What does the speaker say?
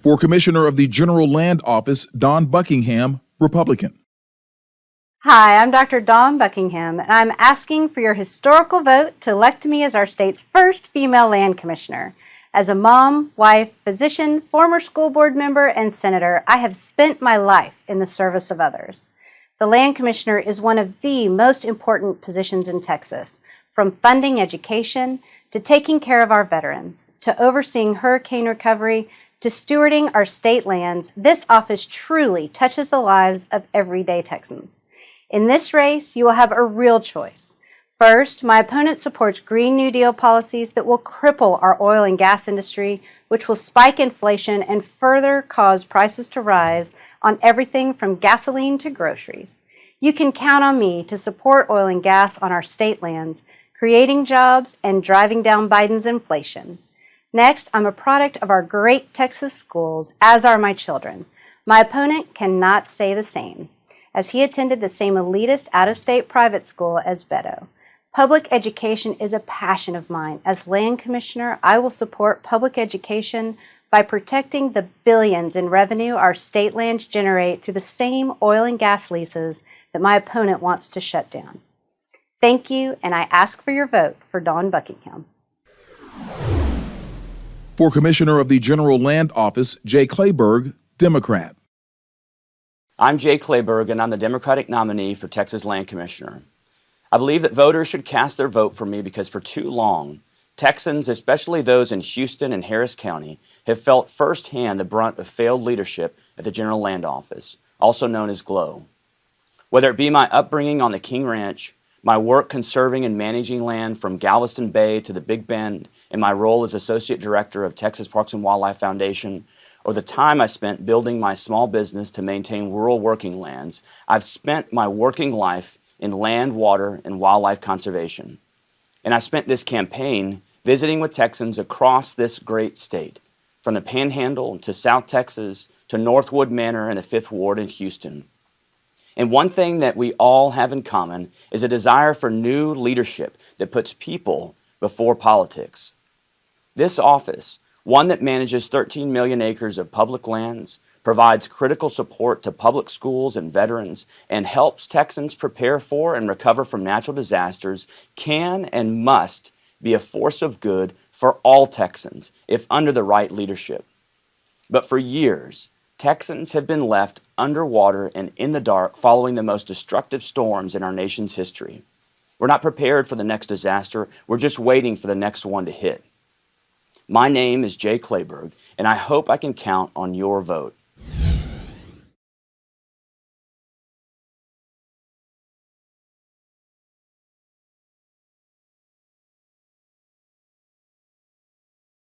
For Commissioner of the General Land Office, Don Buckingham, Republican. Hi, I'm Dr. Dawn Buckingham, and I'm asking for your historical vote to elect me as our state's first female land commissioner. As a mom, wife, physician, former school board member, and senator, I have spent my life in the service of others. The land commissioner is one of the most important positions in Texas, from funding education to taking care of our veterans, to overseeing hurricane recovery, to stewarding our state lands. This office truly touches the lives of everyday Texans. In this race, you will have a real choice. First, my opponent supports Green New Deal policies that will cripple our oil and gas industry, which will spike inflation and further cause prices to rise on everything from gasoline to groceries. You can count on me to support oil and gas on our state lands, creating jobs and driving down Biden's inflation. Next, I'm a product of our great Texas schools, as are my children. My opponent cannot say the same, as he attended the same elitist out-of-state private school as Beto. Public education is a passion of mine. As land commissioner, I will support public education by protecting the billions in revenue our state lands generate through the same oil and gas leases that my opponent wants to shut down. Thank you, and I ask for your vote for Dawn Buckingham. For Commissioner of the General Land Office, Jay Kleberg, Democrat. I'm Jay Kleberg, and I'm the Democratic nominee for Texas Land Commissioner. I believe that voters should cast their vote for me because for too long, Texans, especially those in Houston and Harris County, have felt firsthand the brunt of failed leadership at the General Land Office, also known as GLOW. Whether it be my upbringing on the King Ranch, my work conserving and managing land from Galveston Bay to the Big Bend, and my role as Associate Director of Texas Parks and Wildlife Foundation, or the time I spent building my small business to maintain rural working lands, I've spent my working life in land, water, and wildlife conservation. And I spent this campaign visiting with Texans across this great state, from the Panhandle to South Texas to Northwood Manor and the 5th Ward in Houston. And one thing that we all have in common is a desire for new leadership that puts people before politics. This office, one that manages 13 million acres of public lands, provides critical support to public schools and veterans, and helps Texans prepare for and recover from natural disasters, can and must be a force of good for all Texans if under the right leadership. But for years, Texans have been left underwater and in the dark following the most destructive storms in our nation's history. We're not prepared for the next disaster, we're just waiting for the next one to hit. My name is Jay Kleberg, and I hope I can count on your vote.